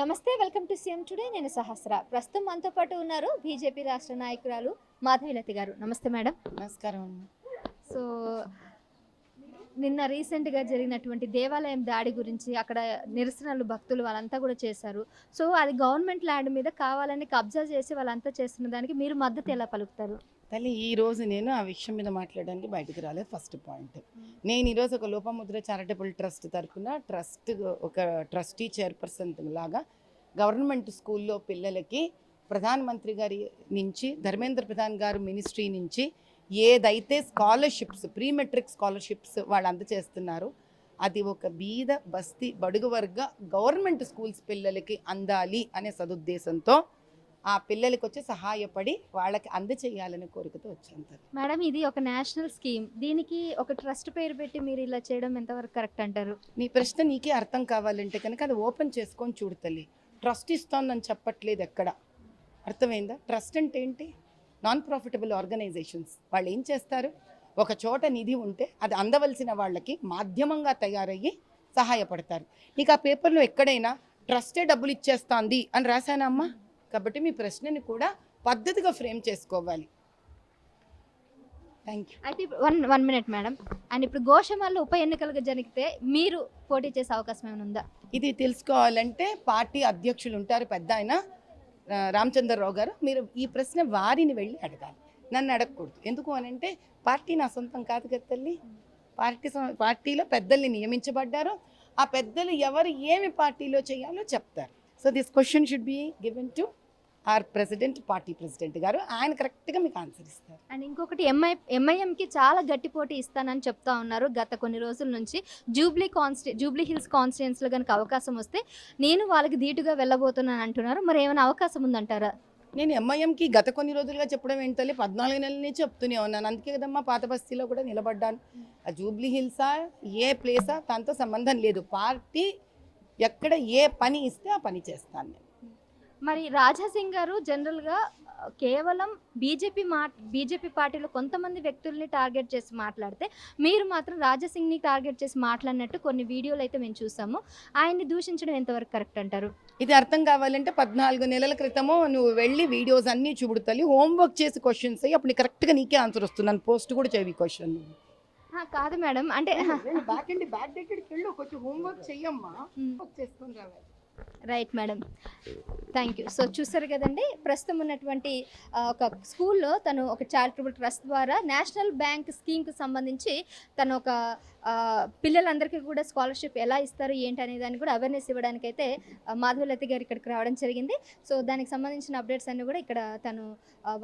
నమస్తే, welcome to CM today. నేను సహస్ర. ప్రస్తుతం మనతో పాటు ఉన్నారు బీజేపీ రాష్ట్ర నాయకురాలు మాధవీలత గారు. నమస్తే మేడం. నమస్కారం. సో నిన్న రీసెంట్గా జరిగినటువంటి దేవాలయం దాడి గురించి అక్కడ నిరసనలు భక్తులు వాళ్ళంతా కూడా చేశారు. సో అది గవర్నమెంట్ ల్యాండ్ మీద కావాలని కబ్జా చేసి వాళ్ళంతా చేస్తున్న దానికి మీరు మద్దతు ఎలా పలుకుతారు? తల్లి, ఈరోజు నేను ఆ విషయం మీద మాట్లాడడానికి బయటకు రాలేదు. ఫస్ట్ పాయింట్, నేను ఈరోజు ఒక లోపముద్ర చారిటబుల్ ట్రస్ట్ తరఫున ఒక ట్రస్టీ చైర్పర్సన్ లాగా గవర్నమెంట్ స్కూల్లో పిల్లలకి ప్రధానమంత్రి గారి నుంచి, ధర్మేంద్ర ప్రధాన్ గారు మినిస్ట్రీ నుంచి ఏదైతే స్కాలర్షిప్స్, ప్రీ మెట్రిక్ స్కాలర్షిప్స్ వాళ్ళు అందజేస్తున్నారో అది ఒక బీద బస్తీ బడుగు వర్గ గవర్నమెంట్ స్కూల్స్ పిల్లలకి అందాలి అనే సదుద్దేశంతో ఆ పిల్లలకి వచ్చి సహాయపడి వాళ్ళకి అందచేయాలనే కోరికతో వచ్చాను. మేడం, ఇది ఒక నేషనల్ స్కీమ్, దీనికి ఒక ట్రస్ట్ పేరు పెట్టి మీరు ఇలా చేయడం ఎంతవరకు కరెక్ట్ అంటారు? నీ ప్రశ్న నీకే అర్థం కావాలంటే కనుక అది ఓపెన్ చేసుకొని చూడు తల్లి. ట్రస్ట్ ఇస్తోందని చెప్పట్లేదు ఎక్కడ. అర్థమైందా? ట్రస్ట్ అంటే ఏంటి? Non profitable organisations. వాళ్ళు ఏం చేస్తారు? ఒక చోట నిధి ఉంటే అది అందవలసిన వాళ్ళకి మాధ్యమంగా తయారయ్యి సహాయపడతారు. నీకు ఆ పేపర్లో ఎక్కడైనా ట్రస్టే డబ్బులు ఇచ్చేస్తోంది అని రాశానా అమ్మా? కాబట్టి మీ ప్రశ్నని కూడా పద్ధతిగా ఫ్రేమ్ చేసుకోవాలి. Thank you. అయితే వన్ మినిట్ మేడం. అండ్ ఇప్పుడు గోషమల్ల ఉప ఎన్నికలుగా జరిగితే మీరు పోటీ చేసే అవకాశం ఏమైనా ఉందా? ఇది తెలుసుకోవాలంటే పార్టీ అధ్యక్షులు ఉంటారు, పెద్ద ఆయన రామచంద్రరావు గారు. మీరు ఈ ప్రశ్న వారిని వెళ్ళి అడగాలి, నన్ను అడగకూడదు. ఎందుకు అని అంటే పార్టీ నా సొంతం కాదు కదా తల్లి. పార్టీలో పెద్దల్ని నియమించబడ్డారు. ఆ పెద్దలు ఎవరు ఏమి పార్టీలో చేయాలో చెప్తారు. So this question should be given to our president, party president గారు. ఆయన కరెక్ట్గా మీకు ఆన్సర్ ఇస్తారు. అండ్ ఇంకొకటి, ఎంఐఎంకి చాలా గట్టి పోటీ ఇస్తానని చెప్తా ఉన్నారు గత కొన్ని రోజుల నుంచి. జూబ్లీ హిల్స్ కాన్స్టిట్యున్సీలో కనుక అవకాశం వస్తే నేను వాళ్ళకి ధీటుగా వెళ్ళబోతున్నాను అంటున్నారు. మరి ఏమైనా అవకాశం ఉందంటారా? నేను ఎంఐఎంకి గత కొన్ని రోజులుగా చెప్పడం ఏంటంటే 14 నెలల నుంచి చెప్తూనే ఉన్నాను. అందుకే కదమ్మా పాత బస్తీలో కూడా నిలబడ్డాను. ఆ జూబ్లీ హిల్సా ఏ ప్లేసా దాంతో సంబంధం లేదు. పార్టీ ఎక్కడ ఏ పని ఇస్తే ఆ పని చేస్తాను నేను. మరి రాజాసింగ్ గారు జనరల్గా కేవలం బీజేపీ పార్టీలో కొంతమంది వ్యక్తుల్ని టార్గెట్ చేసి మాట్లాడితే, మీరు మాత్రం రాజాసింగ్ని టార్గెట్ చేసి మాట్లాడినట్టు కొన్ని వీడియోలు అయితే మేము చూసాము. ఆయన్ని దూషించడం ఎంతవరకు కరెక్ట్ అంటారు? ఇది అర్థం కావాలంటే 14 నెలల క్రితము నువ్వు వెళ్ళి వీడియోస్ అన్నీ చూపుతాలి, హోంవర్క్ చేసి క్వశ్చన్స్ అయ్యి అప్పుడు కరెక్ట్గా నీకే ఆన్సర్ వస్తున్నాను. పోస్ట్ కూడా చేయి క్వశ్చన్. కాదు మేడం, అంటే బ్యాక్ డేటెడ్కి వెళ్ళు, కొంచెం హోంవర్క్ చెయ్యమ్మా, చేసుకొని రావాలి. Right madam, thank you. So చూసారు కదండి, ప్రస్తుతం ఉన్నటువంటి ఒక స్కూల్లో తను ఒక చారిటబుల్ ట్రస్ట్ ద్వారా నేషనల్ బ్యాంక్ స్కీమ్కి సంబంధించి తను ఒక పిల్లలందరికీ కూడా స్కాలర్షిప్ ఎలా ఇస్తారు ఏంటి అనే దాన్ని కూడా అవేర్నెస్ ఇవ్వడానికి అయితే మాధవీలత గారు ఇక్కడికి రావడం జరిగింది. సో దానికి సంబంధించిన అప్డేట్స్ అన్నీ కూడా ఇక్కడ తను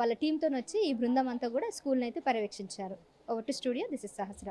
వాళ్ళ టీంతో వచ్చి ఈ బృందం అంతా కూడా స్కూల్ని అయితే పర్యవేక్షించారు. Over to studio, this is Sahasra.